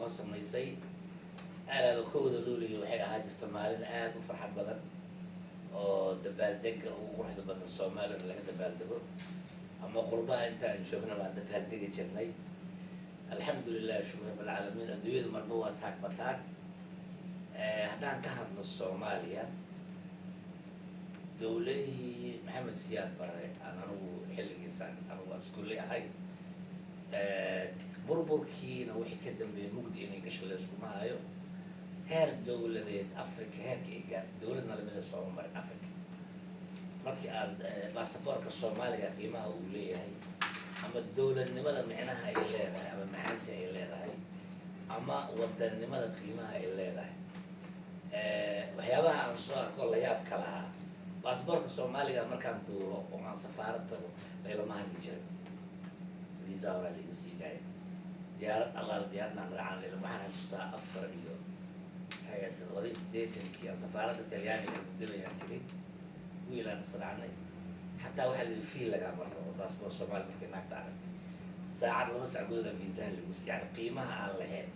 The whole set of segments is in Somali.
noo samaysay alaaba kowda luuliyo waxay ahaa jirta maalin aad u farxad badan oo dabaaldega ugu quruxda badan Soomaaliya laga dabaaldego ama qurbaha inta aan joogna baan dabaaldegi jirnay alxamdulilah shukr rabbil caalamiin adduunyada marba waa taag bataag haddaan ka hadlo Soomaaliya dowladihii maxamed siyaad barre aan anigu xilligiisaan anigu aan iskuulle ahay burburkiina wixii ka dambeeyay mugdi inay gasho la iskuma hayo heer dowladeed Afrika heerka ay gaartay dowladna lamida sooma marin Afrika markii aad baasaboorka Soomaaliga qiimaha uu leeyahay ama dowladnimada micnaha ay leedahay ama macaanta ay leedahay ama wadannimada qiimaha ay leedahay waxyaabaha aan soo arko la yaab ka lahaa baasaboorka Soomaaliga markaan duulo oo aan safaarad tago laylama hadli jirin visa hore lagu sii daayay diyaarad allaala diyaaradnaan raacaan laylama waxaan xasuustaa 4 iyo labaiyo siddeetankii aan safaaradda talyaaniga gudabayaan tegay wiilaan israacnay xataa waxaa la yidhi fiil lagaa maro oo baasaboor Soomaali markay naagta aragtay saacad 2 saac gudahood viisaha lagu yani qiimaha aan lahayn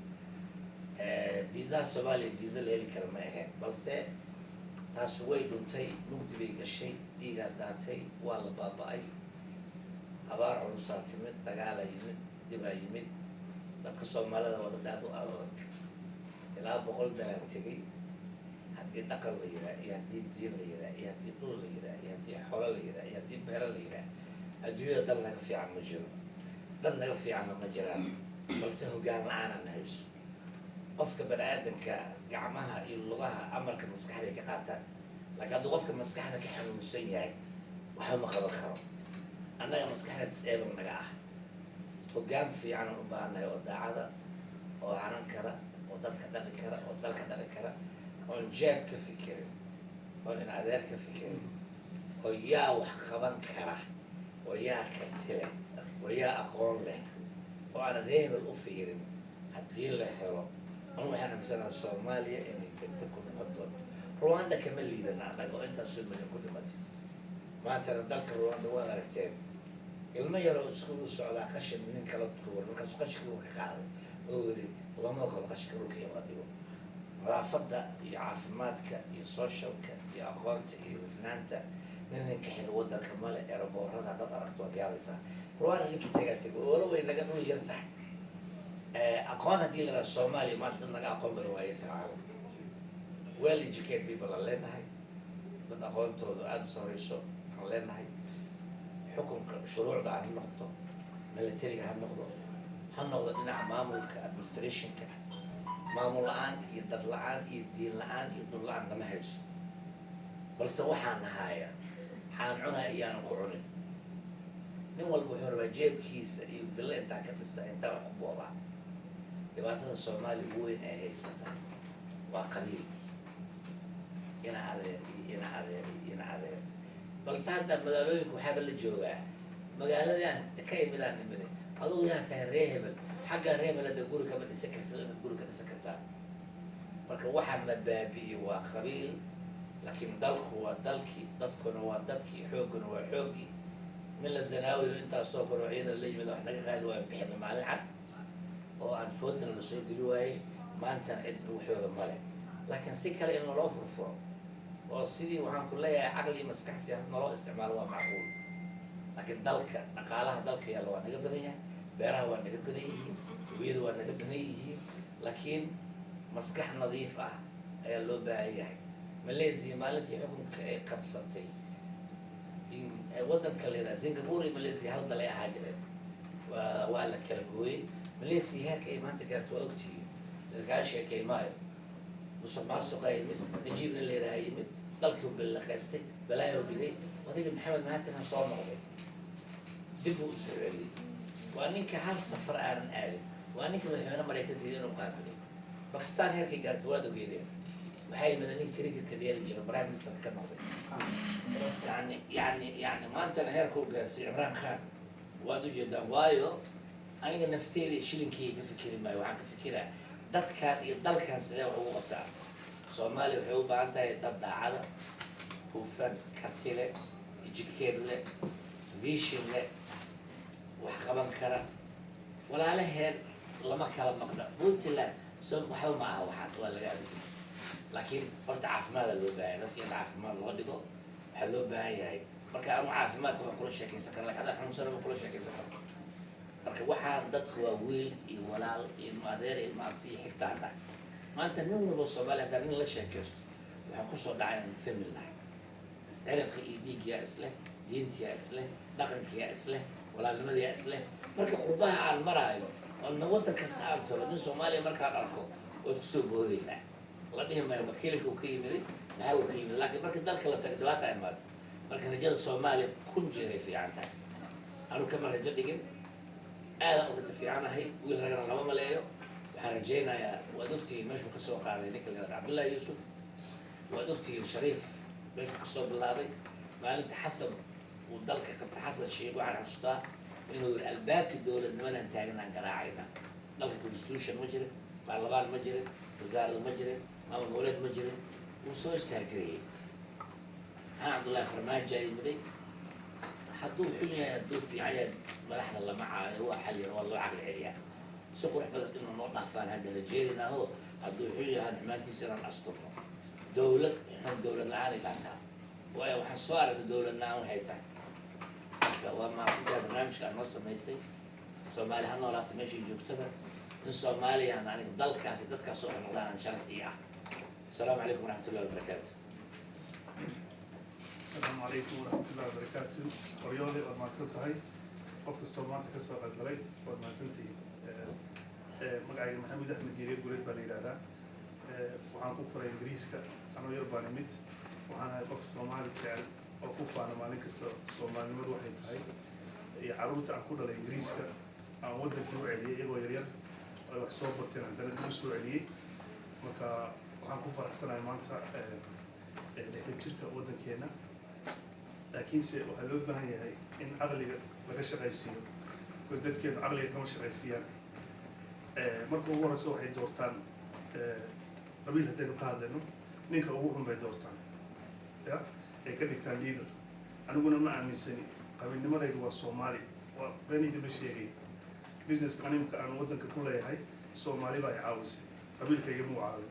viisaha Soomaaliya viisa la heli kara ma ahayn balse taas way dhuntay mugdi bay gashay dhiigaa daatay waa la baaba'ay abaar culusaa timid dagaalaa yimid dhibaa yimid dadka Soomaalida waa dad aad u adag ilaa 100 dalaan tegay haddii dhaqan la yidhaah iyo haddii diin la yidhaah iyo haddii dhul la yidhaah iyo haddii xoolo la yidhaah iyo haddii beero la yidhaah adduunyada dal naga fiican ma jiro dad naga fiicanna ma jiraan balse hoggaan la-aanaan hayso qofka bani aadanka gacmaha iyo lugaha amarka maskaxda ay ka qaataan laakiin hadduu qofka maskaxda ka xanuunsan yahay waxba ma qaban karo annaga maskaxda disable naga ah hoggaan fiicanan u baahannahay oo daacada oo hanan kara oo dadka dhaqi kara oo dalka dhaqi kara oon jeeb ka fikirin oon in adeer ka fikirin oo yaa wax qaban kara oo yaa karti leh oo yaa aqoon leh oo aan reebel u fiirin haddii la helo anu waxaan aaminsanaa Soomaaliya inay degdeg ku noqon doonto Rwanda kama liidana annaga oo intaasoo milyan ku dhimatay maantana dalka Rwanda waad aragteen ilmo yaroo iskuul u socdaa qashin nin kala tuur markaasuu qashinka dhulka ka qaaday oo weli lama ogolo qashinka dhulka in la dhigo nadaafadda iyo caafimaadka iyo socialka iyo aqoonta iyo hufnaanta ninka xiga waddanka male eraboorada dad aragto waad yaabaysaa Rwanda ninkii tagaa tego wala way naga dhul yar sax aqoon haddii la yidhaha Soomaaliya maanta dad naga aqoon badan waayeysa caalamka well educated people aan leenahay dad aqoontooda aada u sareyso aan leenahay xukunka shuruucda aan ha noqdo militariga ha noqdo dhinaca maamulka administrationka maamul la-aan iyo dad la-aan iyo diin la-aan iyo dhul la-aan lama hayso balse waxaan nahaaya xaan cunay ayaanan ku cunin nin walba wuxuu rabaa jeebkiisa iyo villa intaa ka dhisa intaa wax ku boobaa dhibaatada Soomaaliya ugu weyn ay haysata waa qabiil ina adeer balse hadda magaalooyinka waxaaba la joogaa magaaladii aan ka imidaan nimide adugu yaa tahay ree hebel xagga ree hebel hadda guri kama dhisan kartid inaad guri ka dhisan kartaa marka waxaan la baabi'iyey waa qabiil laakiin dalku waa dalkii dadkuna waa dadkii xoogguna waa xooggii min la zanaawiyo intaasoo kale oo ciidan la yimid wax naga qaadi waan bixina maalin cad oo aan foodana la soo geli waayey maantana cid lagu xooga male laakiin si kale in naloo furfuro oo sidii waxaan ku leeyahay caqli iyo maskax siyaasad naloo isticmaalo waa macquul laakiin dalka dhaqaalaha dalka yaalla waa naga badan yahay beeraha waa naga badan yihiin hubiyada waa naga badan yihiin laakiin maskax nadiif ah ayaa loo baahan yahay Malaysia maalintii xukunka ay qabsatay waddanka la yidhaha Singapore iyo Malaysia hal dal ay ahaa jireen waa la kala gooyey Malaysia heerka ay maanta gaarto waa ogtihiin dalkaa sheekay maayo musuq maasuqa yimid najiibna la yidhaha yimid dalkii u ballaqaystay balaayo dhigay odayga maxamed mahatina soo noqday dib uu isu celiyey waa ninka hal safar aanan aadin waa ninka madaxweyne Mareykanka inuu qaabilay Pakistan heerkay gaarto waad ogeedeen waxay yimid ninka cricketka dheeli jiro prime minister ka noqday يعني ما أنت الهيركو جالس عمران خان وادو جدا وايو أنا نفتيلي شيلينكي كفكري ما يوعى كفكرة دت كان يضل كان سلام هو بتاع سومالي وحوب أنت يضل على وفن كرتيلة جكيرلة فيشيلة وحقبان كرا ولا على هير لما كلام مقدر قلت له waxba ma aha waxaas waa laga adeegay laakiin horta caafimaada loo baahan dadka in caafimaad loo dhigo waxaa loo baahan yahay marka anu caafimaadka waan kula sheekaysan kara lakin haddaan xanuunsana waan kula sheekaysan kara marka waxaan dadku waa wiil iyo walaal iyo ilma adeer iyo ilma abti iyo xigtaan dhahay maanta nin walba Soomaaliya haddaan nin la sheekaysto waxaan kusoo dhacay inaan family nahay cirabka iyo dhiigyaa isleh diintiyaa isleh dhaqankiyaa isleh walaalnimadiyaa isleh marka qurbaha aan maraayo oo waddan kasta aan tago nin Soomaaliya markaan arko waad kusoo boodaynaa la dhihi maayo makiilka uu ka yimiday maxaa uu ka yimid laakiin marka dalka la tago dhibaata imaado marka rajada Soomaaliya kun jeeray fiican tahay anu kama rajo dhigin aadaan u rajo fiicanahay wiil ragana lama maleeyo waxaan rajaynayaa waad ogtihiin meeshuu ka soo qaaday ninka la yidhahdo Cabdullaahi Yuusuf waad ogtihiin Shariif meeshuu ka soo bilaabay maalinta xasan uu dalka qabta xasan sheeg waxaan xasuustaa inuu yidhi albaabkii dowladnimadan taaganaan garaacayna dalka constitution ma jirin baarlamaan ma jirin wasaarada ma jirin maamul goboleed ma jirin wuu soo istaargareeyey maxaa Cabdullaahi Farmaajo yimiday hadduu xun yahay hadduu fiican yahay madaxda lama caayo waa xal yar waa loo caqli celiyaa si qurux badan inuu noo dhaafaan hadda la jeedinaaho hadduu xun yahay xumaantiisa inaan asturno dowlad xun dowlad la-aan ay dhaataa waayo waxaan soo aragnay dowlad la-aan waxay tahay marka waa maasidaa barnaamijka aan noo samaysay Soomaali ha noolaato meeshay joogtaba in Soomaaliyaan aniga dalkaasi dadkaas soo noqdaan sharaf ii ah السلام عليكم ورحمة الله وبركاته. السلام عليكم ورحمة الله وبركاته. ورياضي وما سنتهاي قف استومانت كسر قلبي وما سنتي مقعد محمد أحمد جرير قلت بني هذا وعن كفر إنجليز أنا يرباني ميت وعن قف استومانت تعال أو كفر أنا مالك استومان مروح ينتهي يعرض عن كل الإنجليز أنا ود الجوع عليه يبغى يريال وحساب برتين عندنا الجوع عليه مكا waxaan ku faraxsanahay maanta dhexda jirka waddankeena laakiinse waxaa loo baahan yahay in caqliga laga shaqaysiiyo because dadkeenu caqliga kama shaqaysiiyaan marka ugu horeysa waxay doortaan qabiil haddaynu ka hadlayno ninka ugu xun bay doortaan ya ay ka dhigtaan leader aniguna ma aaminsani qabiilnimadaydu waa Soomaali waa beenidima sheegay businesska animka aan waddanka ku leeyahay Soomaali baa i caawisay qabiilkayga muu caawin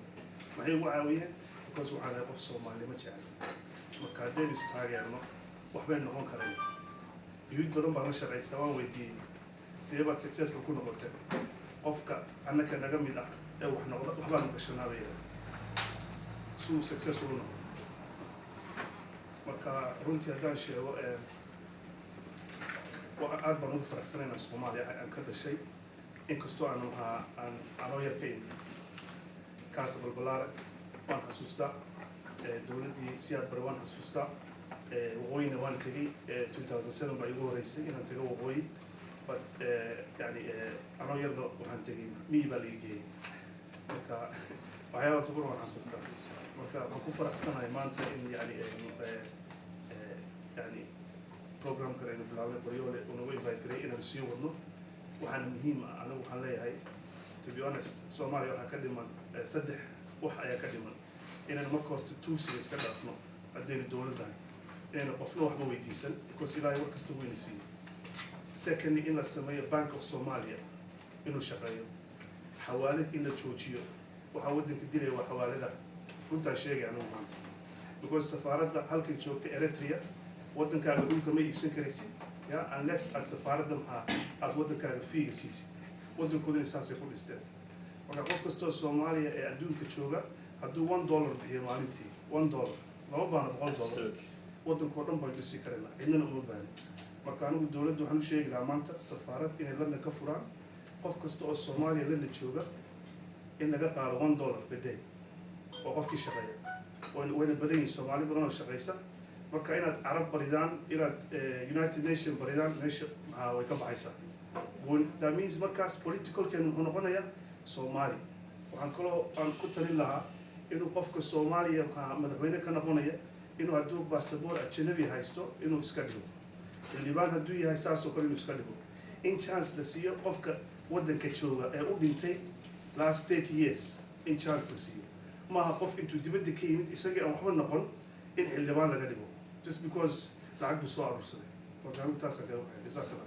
maxay ugu caawiyeen because waxaan ahay qof Soomaalnimo jecel marka haddaynu istaageerno waxbay noqon kareen yuud badan baan la shaqaystaa waan weydiiyey sidee baad successful ku noqoteen qofka annaka naga mid ah ee wax noqda waxbaanu gashanaabaya si uu successful u noqdo marka runtii haddaan sheego aad baan ugu faraxsanay inaan Soomaaliya aan ka dhashay inkastoo aan anoo yar ka imid kaas balbalaar waan xasuustaa dowladdii siyaad bare waan xasuustaa waqooyina waan tegey 2007 baa igu horeysay inaan tego waqooyi but yani anoo yarna waxaan tegey miyi baa laga geeyey marka waxyaabaas ugu waan xasuustaa marka waxaan ku faraxsanahay maanta in yani programkan aynu bilaabnay Baryoole unagu invite garay inaan sii wadno waxaana muhiim ah anigu waxaan leeyahay to be honest Soomaaliya waxaa ka dhiman saddex wax ayaa ka dhiman inaan marka horta tuusiga iska dhaafno haddaynu dowladdahay inayna qofna waxba weydiisan because ilaahay war kasta weyna siiyo secondly in la sameeyo Bank of Somalia inuu shaqeeyo xawaalad in la joojiyo waxaa waddanka dilaya waa xawaalada runtaan sheegay anigu maanta because safaaradda halkan joogta Eritrea waddankaaga dhulka ma iibsan karaysid ya unless aad safaaradda aad waddankaaga fiiga siisid waddankoodina saasay ku dhisteen marka qof kastoo Soomaaliya ee adduunka jooga hadduu $1 bixiyo maalintii $1 lama baana $100 waddankoo dhan baan dhisi karayna cidnana uma baahni marka anigu dowladda waxaan u sheegi lahaa maanta safaarad inay London ka furaan qof kasta oo Soomaaliya London jooga in laga qaado $1 per day oo qofkii shaqeeya wayna badan yihiin Soomaali badan oo shaqeysa marka inaad Carab baridaan inaad United Nation baridaan meesha way ka baxaysaa that means markaas politicalkeenu wuxuu noqonayaa Soomaali waxaan kaloo aan ku talin lahaa inuu qofka Soomaaliya madaxweyne ka noqonaya inuu hadduu baasaboor ajnabi haysto inuu iska dhigo xildhibaan hadduu yahay saas oo kale inuu iska dhigo in chance la siiyo qofka waddanka jooga ee u dhintay last 30 years in chance la siiyo maaha qof intuu dibadda ka yimid isagii aan waxba noqon in xildhibaan laga dhigo just because lacag buu soo aruursaday marka anigu taasaan kaga waxay jazakallah